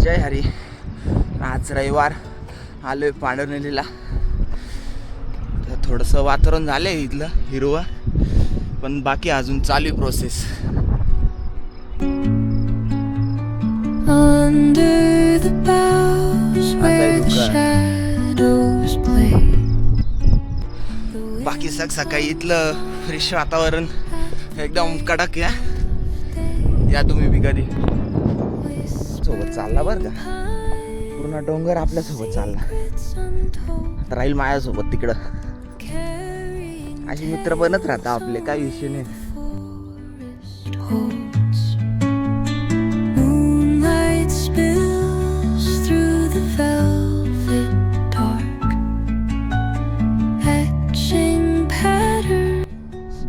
जय हरी. आज रविवार आलोय पांढरनेलीला. थोडंसं वातावरण झालंय इथलं हिरवं, पण बाकी अजून चालू आहे प्रोसेस. बाकी सकाळी इथलं फ्रेश वातावरण एकदम कडक आहे. या तुम्ही बी कधी सोबत चालला बरं का. पूर्ण डोंगर आपल्या सोबत चालला. आता राहील माझ्यासोबत तिकडं. अशी मित्र बनत राहता आपले, काही विषय नाही.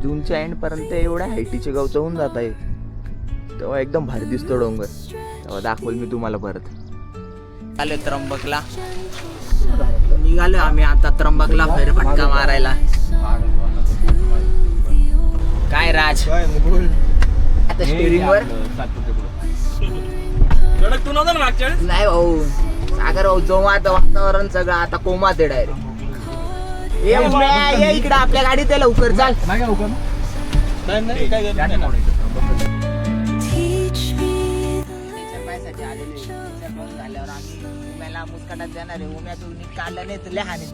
जूनच्या एंड पर्यंत एवढ्या हायटीचे गवत होऊन जात आहे, तेव्हा एकदम भारी दिसतो डोंगर. तेव्हा दाखवल मी तुम्हाला परत. आले त्र्यंबकला, निघालो आम्ही आता त्र्यंबकला फेरफटका मारायला. काय राज आता स्टेरिंग वर नाही भाऊ. सागर भाऊ जो आता वातावरण सगळं आता कोमात आहे डायरेक्ट. ये इकडे आपल्या गाडीत आहे, लवकर चाल. मुस्काटात जाणार आहे. उम्या तू काढला नाही तुला हानी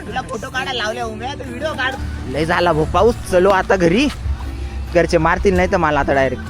तुला फोटो काढायला लावले. उम्या तू व्हिडिओ काढ. लय झाला भाऊ पाऊस. चलो आता घरी. घरचे मारतील नाही तर मला आता डायरेक्ट.